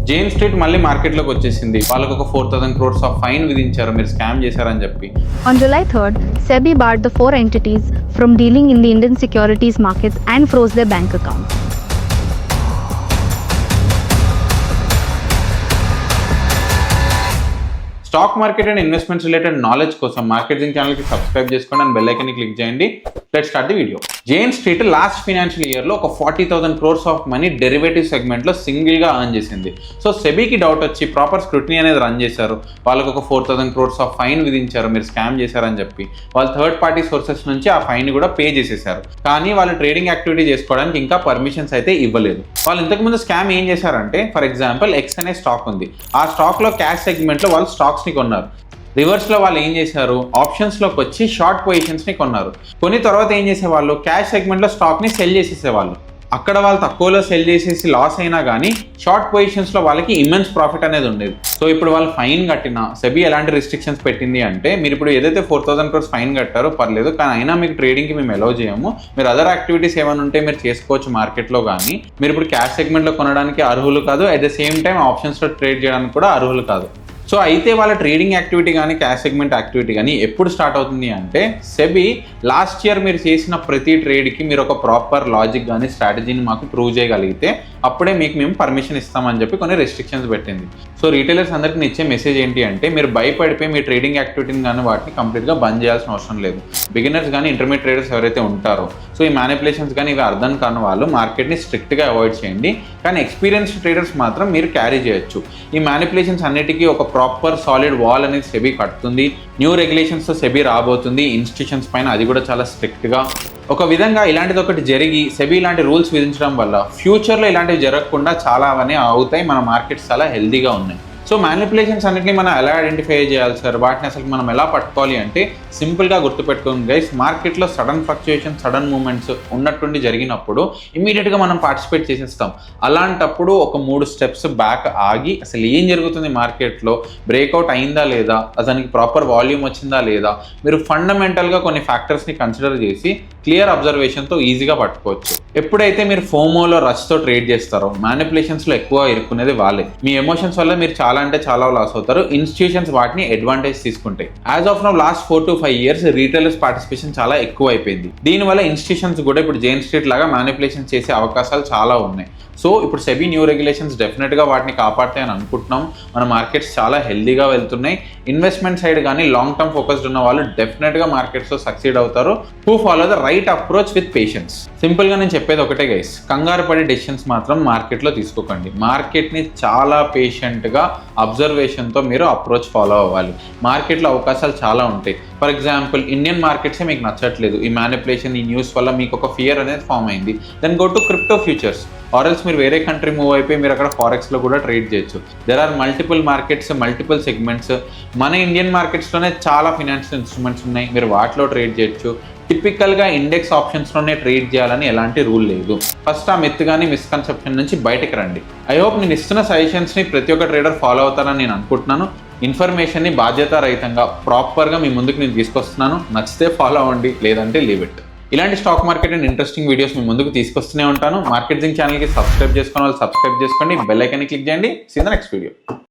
Jain street మళ్ళీ మార్కెట్లోకి వచ్చేసింది. వాళ్ళకు ఒక 4,000 crores ఆఫ్ ఫైన్ విధించారు మీరు స్కామ్ చేశారని చెప్పి. On July 3rd, SEBI barred the 4 entities from dealing in the Indian securities markets and froze their bank accounts. Stock market and investments related knowledge కోసం మార్కెటింగ్ ఛానల్కి సబ్స్క్రైబ్ చేసుకోండి and bell ఐకాన్ని click చేయండి. Let's start the video. Jain street last financial ఇయర్లో ఒక 40,000 crores of money derivative సెగ్మెంట్లో సింగిల్గా earn చేసింది. సో సెబీకి డౌట్ వచ్చి ప్రాపర్ స్క్రూటినీ అనేది రన్ చేశారు. వాళ్ళకు ఒక 4,000 crores ఆఫ్ ఫైన్ విధించారు మీరు స్కామ్ చేశారని చెప్పి. వాళ్ళు థర్డ్ పార్టీ సోర్సెస్ నుంచి ఆ ఫైన్ కూడా పే చేసేసారు. కానీ వాళ్ళు ట్రేడింగ్ యాక్టివిటీ చేసుకోవడానికి ఇంకా పర్మిషన్స్ అయితే ఇవ్వలేదు. వాళ్ళు ఇంతకుముందు స్కామ్ ఏం చేశారంటే, ఫర్ ఎగ్జాంపుల్ ఎక్స్ అనే స్టాక్ ఉంది. ఆ స్టాక్లో క్యాష్ సెగ్మెంట్లో వాళ్ళు స్టాక్స్ని కొన్నారు. రివర్స్లో వాళ్ళు ఏం చేశారు, ఆప్షన్స్లోకి వచ్చి షార్ట్ పొజిషన్స్ని కొన్నారు. కొన్ని తర్వాత ఏం చేసేవాళ్ళు, క్యాష్ సెగ్మెంట్లో స్టాక్ని సెల్ చేసేసేవాళ్ళు. అక్కడ వాళ్ళు తక్కువలో సెల్ చేసేసి లాస్ అయినా కానీ షార్ట్ పొజిషన్స్లో వాళ్ళకి ఇమెన్స్ ప్రాఫిట్ అనేది ఉండేది. సో ఇప్పుడు వాళ్ళు ఫైన్ కట్టినా సెబీ ఎలాంటి రిస్ట్రిక్షన్స్ పెట్టింది అంటే, మీరు ఇప్పుడు ఏదైతే 4,000 crores ఫైన్ కట్టారో పర్లేదు, కానీ అయినా మీకు ట్రేడింగ్కి మేము అలౌ చేయము. మీరు అదర్ యాక్టివిటీస్ ఏమైనా ఉంటే మీరు చేసుకోవచ్చు మార్కెట్లో, కానీ మీరు ఇప్పుడు క్యాష్ సెగ్మెంట్లో కొనడానికి అర్హులు కాదు. అట్ ద సేమ్ టైం ఆప్షన్స్లో ట్రేడ్ చేయడానికి కూడా అర్హులు కాదు. సో అయితే వాళ్ళ ట్రేడింగ్ యాక్టివిటీ కానీ క్యాష్ సెగ్మెంట్ యాక్టివిటీ కానీ ఎప్పుడు స్టార్ట్ అవుతుంది అంటే, సెబీ లాస్ట్ ఇయర్ మీరు చేసిన ప్రతి ట్రేడ్కి మీరు ఒక ప్రాపర్ లాజిక్ కానీ స్ట్రాటజీని మాకు ప్రూవ్ చేయగలిగితే అప్పుడే మీకు మేము పర్మిషన్ ఇస్తామని చెప్పి కొన్ని రెస్ట్రిక్షన్స్ పెట్టింది. సో రీటైలర్స్ అందరికీ ఇచ్చే మెసేజ్ ఏంటి అంటే, మీరు భయపడిపోయి మీ ట్రేడింగ్ యాక్టివిటీని కానీ వాటిని కంప్లీట్గా బంద్ చేయాల్సిన అవసరం లేదు. బిగినర్స్ కానీ ఇంటర్మీడియట్ ట్రేడర్స్ ఎవరైతే ఉంటారో, సో ఈ మ్యానిపులేషన్స్ కానీ ఇవి అర్థం కాని వాళ్ళు మార్కెట్ని స్ట్రిక్ట్గా అవాయిడ్ చేయండి. కానీ ఎక్స్పీరియన్స్డ్ ట్రేడర్స్ మాత్రం మీరు క్యారీ చేయొచ్చు. ఈ మ్యానిపులేషన్స్ అన్నిటికీ ఒక ప్రాపర్ సాలిడ్ వాల్ అనేది సెబీ కడుతుంది. న్యూ రెగ్యులేషన్స్తో సెబీ రాబోతుంది ఇన్స్టిట్యూషన్స్ పైన, అది కూడా చాలా స్ట్రిక్ట్గా. ఒక విధంగా ఇలాంటిది ఒకటి జరిగి సెబీ ఇలాంటి రూల్స్ విధించడం వల్ల ఫ్యూచర్లో ఇలాంటివి జరగకుండా చాలా అవన్నీ అవుతాయి. మన మార్కెట్స్ చాలా హెల్తీగా ఉన్నాయి. సో మ్యానిపులేషన్స్ అన్నింటినీ మనం ఎలా ఐడెంటిఫై చేయాలి సార్, వాటిని అసలు మనం ఎలా పట్టుకోవాలి అంటే, సింపుల్గా గుర్తుపెట్టుకోండి గైస్, మార్కెట్లో సడన్ ఫ్లక్చుయేషన్ సడన్ మూమెంట్స్ ఉన్నట్టుండి జరిగినప్పుడు ఇమీడియట్గా మనం పార్టిసిపేట్ చేసేస్తాం. అలాంటప్పుడు ఒక 3 steps బ్యాక్ ఆగి అసలు ఏం జరుగుతుంది మార్కెట్లో, బ్రేక్అవుట్ అయిందా లేదా, దానికి ప్రాపర్ వాల్యూమ్ వచ్చిందా లేదా, మీరు ఫండమెంటల్గా కొన్ని ఫ్యాక్టర్స్ని కన్సిడర్ చేసి క్లియర్ అబ్జర్వేషన్తో ఈజీగా పట్టుకోవచ్చు. ఎప్పుడైతే మీరు ఫోమోలో రష్తో ట్రేడ్ చేస్తారో మ్యానిపులేషన్స్లో ఎక్కువ ఇరుక్కునేది వాళ్ళే. మీ ఎమోషన్స్ వల్ల మీరు చాలా అంటే చాలా లాస్ అవుతారు. ఇన్స్టిట్యూషన్స్ వాటిని అడ్వాంటేజ్ తీసుకుంటాయి. As of now last 4 to 5 years retailers participation చాలా ఎక్కువ అయిపోయింది. దీనివల్ల ఇన్స్టిట్యూషన్స్ కూడా ఇప్పుడు జైన్ స్ట్రీట్ లాగా మ్యానిపులేషన్ చేసే అవకాశాలు చాలా ఉన్నాయి. సో ఇప్పుడు సెబీ న్యూ రెగ్యులేషన్స్ డెఫినెట్గా వాటిని కాపాడతాయని అనుకుంటున్నాం. మన మార్కెట్స్ చాలా హెల్దీగా వెళ్తున్నాయి. ఇన్వెస్ట్మెంట్ సైడ్ కానీ లాంగ్ టర్మ్ ఫోకస్డ్ ఉన్న వాళ్ళు డెఫినెట్గా మార్కెట్స్లో సక్సీడ్ అవుతారు. Who follow the right approach with patience. సింపుల్గా నేను చెప్పేది ఒకటే గైస్, కంగారు పడే డెసిషన్స్ మాత్రం మార్కెట్లో తీసుకోకండి. మార్కెట్ని చాలా పేషెంట్గా అబ్జర్వేషన్తో మీరు అప్రోచ్ ఫాలో అవ్వాలి. మార్కెట్లో అవకాశాలు చాలా ఉంటాయి. ఫర్ ఎగ్జాంపుల్ ఇండియన్ మార్కెట్సే మీకు నచ్చట్లేదు, ఈ మ్యానిపులేషన్ ఈ న్యూస్ వల్ల మీకు ఒక ఫియర్ అనేది ఫామ్ అయింది, then go to crypto futures. ఆర్ఎల్స్ మీరు వేరే కంట్రీ మూవ్ అయిపోయి మీరు అక్కడ ఫారెక్స్లో కూడా ట్రేడ్ చేయొచ్చు. There are multiple markets, multiple segments. మన ఇండియన్ మార్కెట్స్లోనే చాలా ఫినాన్షియల్ ఇన్స్ట్రుమెంట్స్ ఉన్నాయి, మీరు వాటిలో ట్రేడ్ చేయొచ్చు. టిపికల్గా ఇండెక్స్ ఆప్షన్స్లోనే ట్రేడ్ చేయాలని ఎలాంటి రూల్ లేదు. ఫస్ట్ ఆ మిత్ కానీ మిస్కన్సెప్షన్ నుంచి బయటకు రండి. ఐ హోప్ నేను ఇస్తున్న సజెషన్స్ని ప్రతి ఒక్క ట్రేడర్ ఫాలో అవుతారని నేను అనుకుంటున్నాను. ఇన్ఫర్మేషన్ని బాధ్యతారహితంగా ప్రాపర్గా మీ ముందుకు నేను తీసుకొస్తున్నాను. నచ్చితే ఫాలో అవ్వండి, లేదంటే లీవ్ ఇట్. ఇలాంటి stock market and interesting videos మీ ముందుకు తీసుకొస్తూనే ఉంటాను. మార్కెటింగ్ ఛానల్కి సబ్స్క్రైబ్ చేసుకున్న వాళ్ళు సబ్స్క్రైబ్ చేసుకోండి, బెల్ ఐకాన్ని క్లిక్ చేయండి. See the next video.